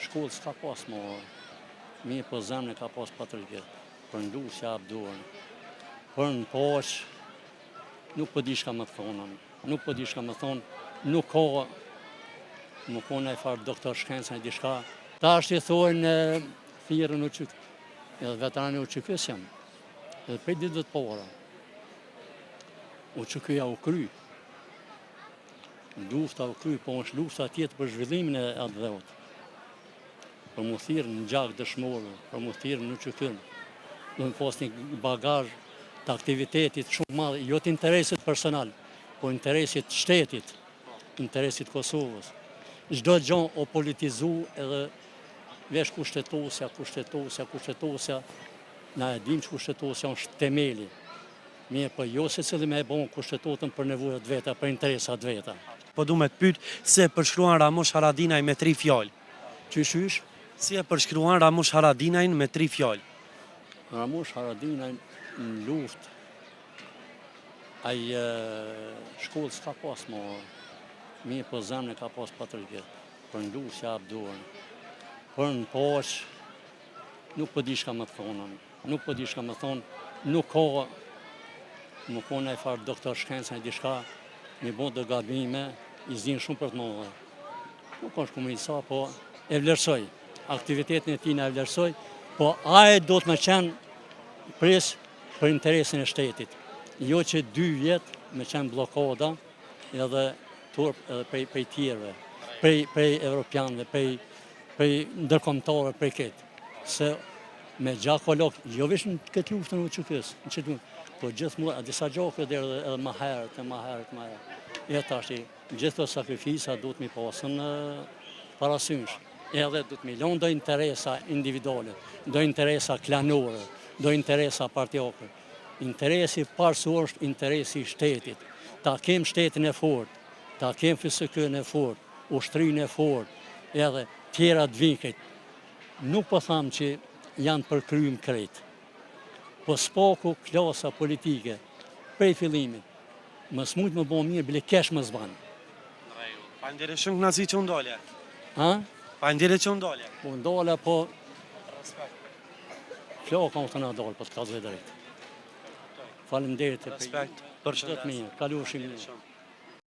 Shkollë s'ka pas më, mirë po zemrën ka pas patriotë. Për ndu që hap dorën. Për në posh, nuk po di shka më thonë. Nuk po di shka më thonë. Nuk ka më kone e farë doktor shkencën e di shka. Ta është i thojnë thirën u qykë. Edhe veterani u qykës jam. Edhe prej ditëve të para. U qykëja u kry. Lufta u kry, po është lufta tjetë për zhvillimin e atë dheut. Për mu thirë në gjak dëshmorë, për mu thirë në qykën. Do në pas një bagazh të aktivitetit shumë madhe, jo të interesit personal, po interesit shtetit, interesit Kosovës. Çdo gjë o politizu edhe vesh kushtetosja, na e dim që kushtetosja është temeli. Mirë, po jo se cili me e bon kushtetotën për nevojat veta, për interesat veta. Po du me të pyet se përshkruan Ramush Haradinaj me 3 fjalë. Qysh? Si e përshkruan Ramush Haradinajn me 3 fjalë? Ramush Haradinaj në luft, ai shkollë s'ka pas më, mirë po zemrën ka pas patriotë. Për ndu që hap dorën. Për në posh, nuk po di shka më thonë. Nuk po di shka më thonë. Nuk ka më kone e farë doktor shkencën e di shka, mi bo dhe gabime, i zinë shumë për të mëdhe. Nuk është komunisa, po e vlerësoj. Aktivitetin e tina e vlerësoj, po aje do të me qenë pres për interesin e shtetit. Jo që 2 vjetë me qenë blokada edhe turp edhe prej tjerve, prej evropianve, prej ndërkombëtarëve, prej këtë. Se me gjakolok, jo vesh në këtë luftën u qykës, në qëtë po gjithmonë, disa gjakë edhe ma herët. E tashti, gjithë të sakrifisa du të mi pasën parasysh. Edhe du të milion do interesa individuale, do interesa klanore, do interesa partijake. Interesi parësor është interesi shtetit. Ta kem shtetin e fort, ta kem fizikën e fort, ushtrinë e fort, edhe tjera të vinkit. Nuk po thamë që janë përkrym krejt. Po s'paku klasa politike, prej fillimit, më smujt më bo mirë, bile kesh më zbanë. Pa ndire shumë kënazi që ndolja. Ha? Pa ndire që ndolja. Po ndolja, po... Flo ka më të nga dalë, po të ka zve drejtë. Faleminderit. Respekt. Për shëndet. Kalushim.